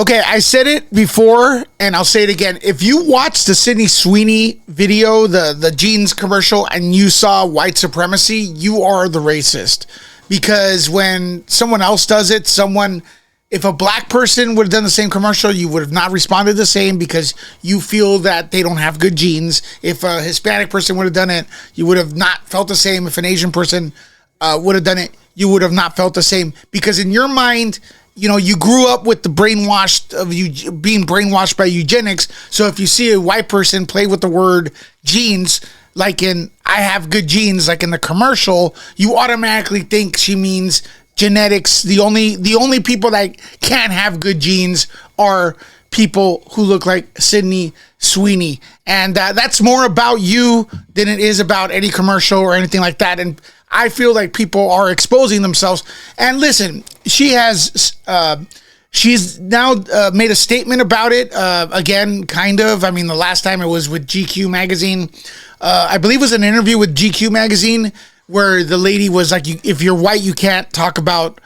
Okay, I said it before, and I'll say it again. If you watch the Sydney Sweeney video, the jeans commercial, and you saw white supremacy, you are the racist. Because when someone else does it, if a black person would have done the same commercial, you would have not responded the same because you feel that they don't have good genes. If a Hispanic person would have done it, you would have not felt the same. If an Asian person would have done it, you would have not felt the same. Because in your mind, you grew up with the brainwashed of you being brainwashed by eugenics. So if you see a white person play with the word genes, like in I have good genes, like in the commercial, you automatically think she means genetics. The only people that can't have good genes are people who look like Sydney Sweeney. And that's more about you than it is about any commercial or anything like that. And I feel like people are exposing themselves. And listen, she's now made a statement about it. Again, kind of. I mean, the last time it was with GQ magazine. I believe it was an interview with GQ magazine where the lady was like, if you're white, you can't talk about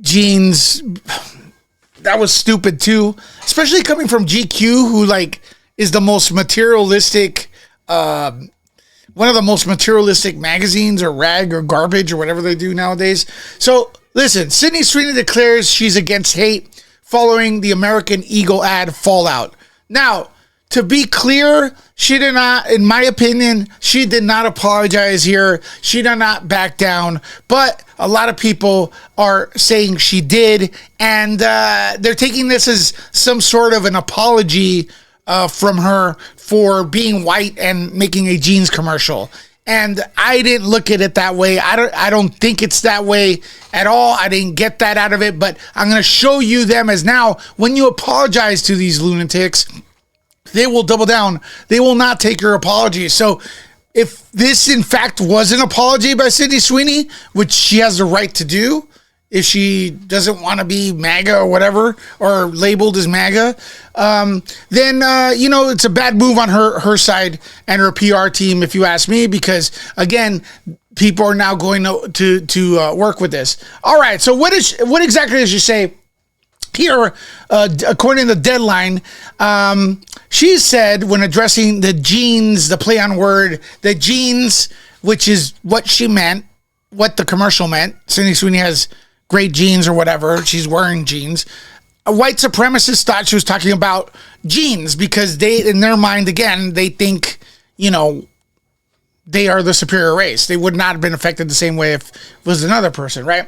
genes. That was stupid too, especially coming from GQ, who is the most materialistic, one of the most materialistic magazines, or rag or garbage or whatever they do nowadays. So listen, Sydney Sweeney declares she's against hate following the American Eagle ad fallout. Now, to be clear, she did not, in my opinion, she did not apologize here. She did not back down, but a lot of people are saying she did, and they're taking this as some sort of an apology from her for being white and making a jeans commercial. And I didn't look at it that way. I don't think it's that way at all. I didn't get that out of it, but I'm going to show you them as now, when you apologize to these lunatics, they will double down. They will not take your apology. So if this, in fact, was an apology by Sydney Sweeney, which she has the right to do, if she doesn't want to be MAGA or whatever, or labeled as MAGA, then, it's a bad move on her side and her PR team, if you ask me, because, again, people are now going to work with this. All right, so what exactly does she say? Here, according to the Deadline, she said when addressing the genes, the play on word, the genes, which is what she meant, what the commercial meant. Sydney Sweeney has great genes or whatever. She's wearing jeans. A white supremacist thought she was talking about genes because in their mind, again, they think, they are the superior race. They would not have been affected the same way if it was another person, right?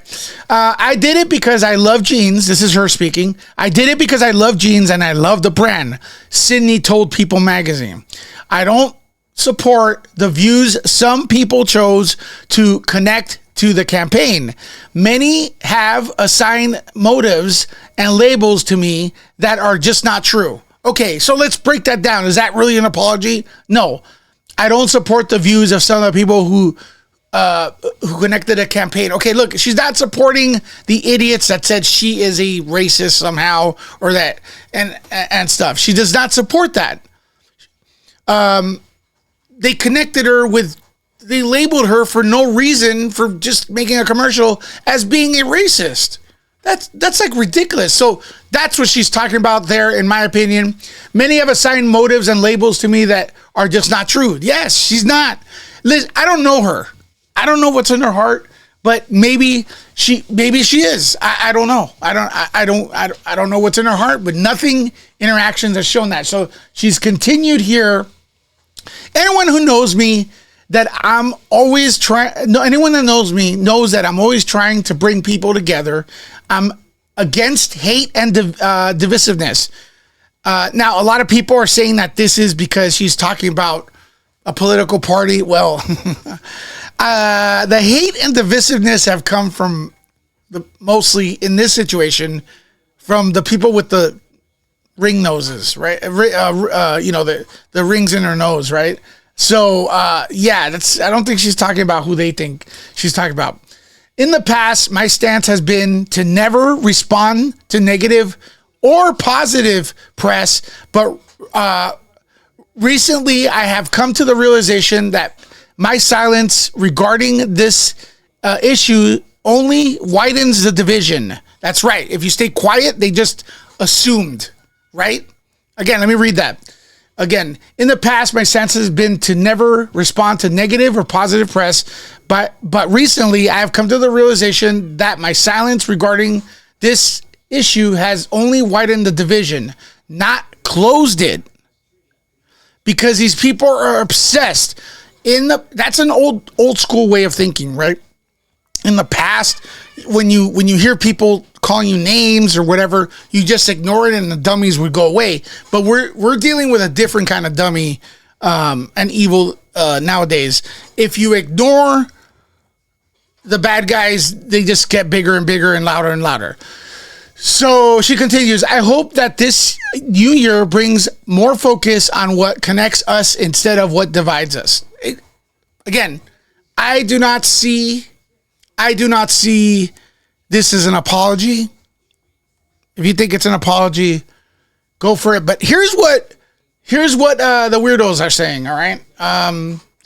I did it because I love jeans. This is her speaking. I did it because I love jeans and I love the brand. Sydney told People magazine. I don't support the views some people chose to connect to the campaign. Many have assigned motives and labels to me that are just not true. Okay, so let's break that down. Is that really an apology? No. I don't support the views of some of the people who connected a campaign. Okay, look, she's not supporting the idiots that said she is a racist somehow or that and stuff. She does not support that. They connected her they labeled her for no reason for just making a commercial as being a racist. That's like ridiculous. So that's what she's talking about there, in my opinion. Many have assigned motives and labels to me that are just not true. Yes, she's not. Liz, I don't know her. I don't know what's in her heart, but maybe she is. I don't know. I don't know what's in her heart, but nothing in her actions has shown that. So she's continued here. Anyone who knows me, that I'm always anyone that knows me knows that I'm always trying to bring people together. I'm against hate and divisiveness. Now, a lot of people are saying that this is because she's talking about a political party. Well, the hate and divisiveness have come from mostly in this situation from the people with the ring noses, right? The rings in her nose, right? So, I don't think she's talking about who they think she's talking about. In the past, my stance has been to never respond to negative or positive press, but recently I have come to the realization that my silence regarding this issue only widens the division. That's right. If you stay quiet, they just assumed, right? Again, let me read that. Again, in the past, my stance has been to never respond to negative or positive press, but recently I have come to the realization that my silence regarding this issue has only widened the division, not closed it. Because these people are obsessed. That's an old school way of thinking, right? In the past, when you hear people calling you names or whatever, you just ignore it and the dummies would go away. But we're dealing with a different kind of dummy and evil nowadays. If you ignore the bad guys, they just get bigger and bigger and louder. So she continues, I hope that this new year brings more focus on what connects us instead of what divides us. Again, I do not see this as an apology. If you think it's an apology, go for it. But here's what the weirdos are saying, all right?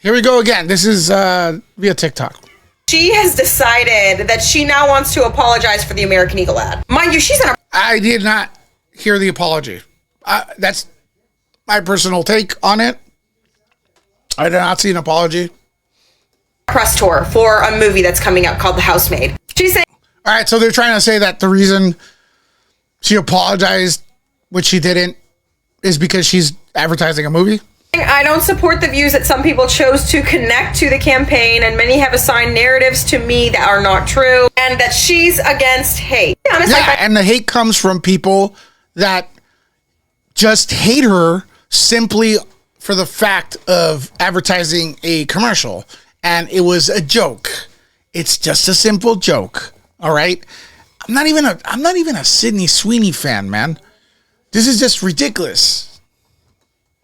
Here we go again. This is via TikTok. She has decided that she now wants to apologize for the American Eagle ad. Mind you, she's in a... I did not hear the apology. That's my personal take on it. I did not see an apology. Press tour for a movie that's coming out called The Housemaid. She's saying... All right, so they're trying to say that the reason she apologized, which she didn't, is because she's advertising a movie? I don't support the views that some people chose to connect to the campaign, and many have assigned narratives to me that are not true, and that she's against hate. And the hate comes from people that just hate her simply for the fact of advertising a commercial. And it was a joke. It's just a simple joke. All right. I'm not even a Sydney Sweeney fan, man. This is just ridiculous.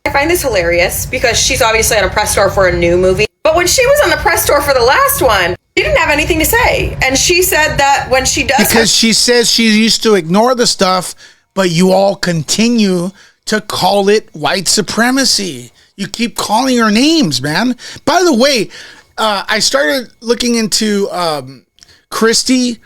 I find this hilarious because she's obviously on a press tour for a new movie. But when she was on the press tour for the last one, she didn't have anything to say. And she said that when she does... Because she says she used to ignore the stuff, but you all continue to call it white supremacy. You keep calling her names, man. By the way, I started looking into Christy,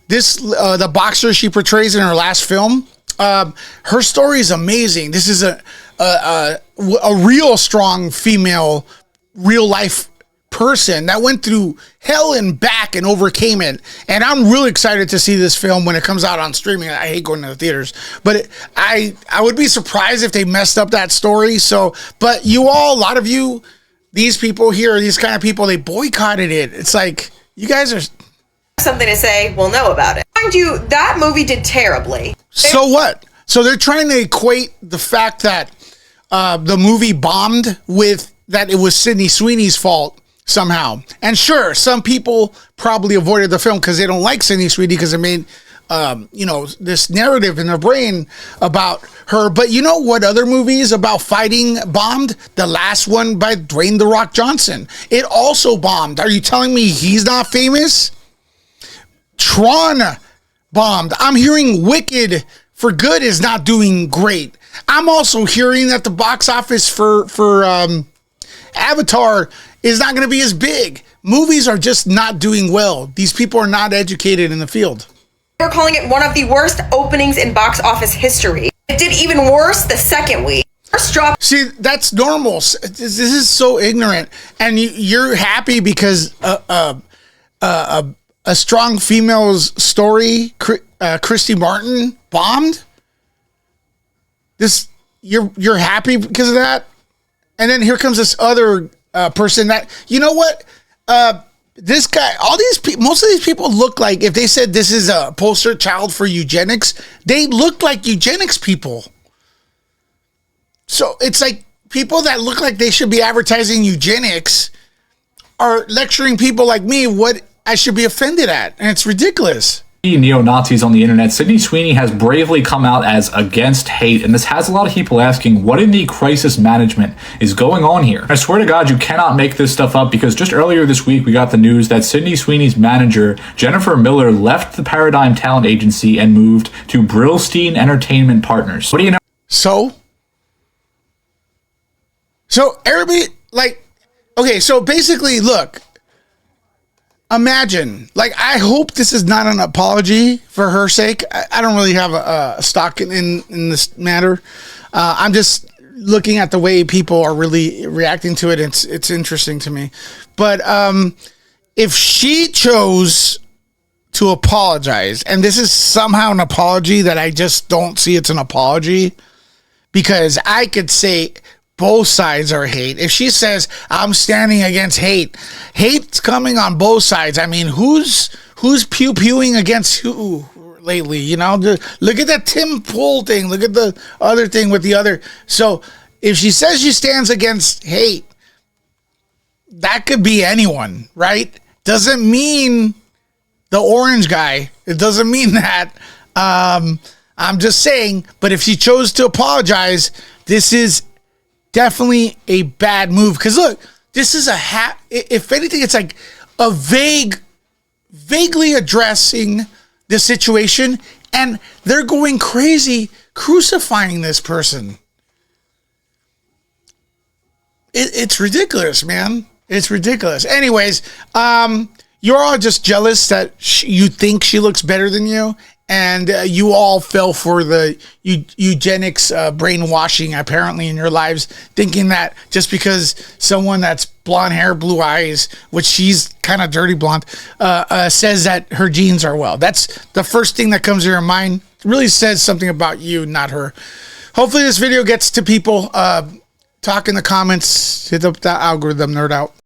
the boxer she portrays in her last film. Her story is amazing. This is a real strong female, real life person that went through hell and back and overcame it. And I'm really excited to see this film when it comes out on streaming. I hate going to the theaters, but I would be surprised if they messed up that story. So, but you all, a lot of you, these people here, these kind of people, they boycotted it. It's like, you guys are... something to say, we'll know about it. Mind you, that movie did terribly. So what? So they're trying to equate the fact that the movie bombed with that it was Sydney Sweeney's fault somehow. And sure, some people probably avoided the film because they don't like Sydney Sweeney because it made, this narrative in their brain about her. But you know what other movies about fighting bombed? The last one by Dwayne "The Rock" Johnson. It also bombed. Are you telling me he's not famous? Tron bombed. I'm hearing Wicked for Good is not doing great. I'm also hearing that the box office for Avatar is not going to be as big. Movies are just not doing well. These people are not educated in the field. We're calling it one of the worst openings in box office history. It did even worse the second week. First drop. See, that's normal. This is so ignorant. And you're happy because a strong female's story, Christy Martin, bombed. You're happy because of that, and then here comes this other person that, you know what, this guy, most of these people look like, if they said this is a poster child for eugenics, they look like eugenics people. So it's like people that look like they should be advertising eugenics are lecturing people like me what I should be offended at, and it's ridiculous. Neo-Nazis on the internet, Sydney Sweeney has bravely come out as against hate, and this has a lot of people asking, what in the crisis management is going on here? I swear to God, you cannot make this stuff up, because just earlier this week, we got the news that Sydney Sweeney's manager, Jennifer Miller, left the Paradigm Talent Agency and moved to Brillstein Entertainment Partners. What do you know? So everybody, like, okay, so basically, look, imagine, like, I hope this is not an apology for her sake. I don't really have a stock in this matter. I'm just looking at the way people are really reacting to it. It's interesting to me. But if she chose to apologize, and this is somehow an apology that I just don't see it's an apology, because I could say both sides are hate. If she says, I'm standing against hate, hate's coming on both sides. I mean, who's pew-pewing against who lately? You know, look at that Tim Pool thing. Look at the other thing with the other. So if she says she stands against hate, that could be anyone, right? Doesn't mean the orange guy. It doesn't mean that. I'm just saying, but if she chose to apologize, this is definitely a bad move. Because look, this is if anything, it's like a vaguely addressing the situation, and they're going crazy crucifying this person. It's ridiculous, man. It's ridiculous. Anyways, you're all just jealous that you think she looks better than you. And you all fell for the eugenics brainwashing, apparently, in your lives, thinking that just because someone that's blonde hair, blue eyes, which she's kind of dirty blonde, says that her genes are well. That's the first thing that comes to your mind. It really says something about you, not her. Hopefully this video gets to people. Talk in the comments. Hit up that algorithm, nerd out.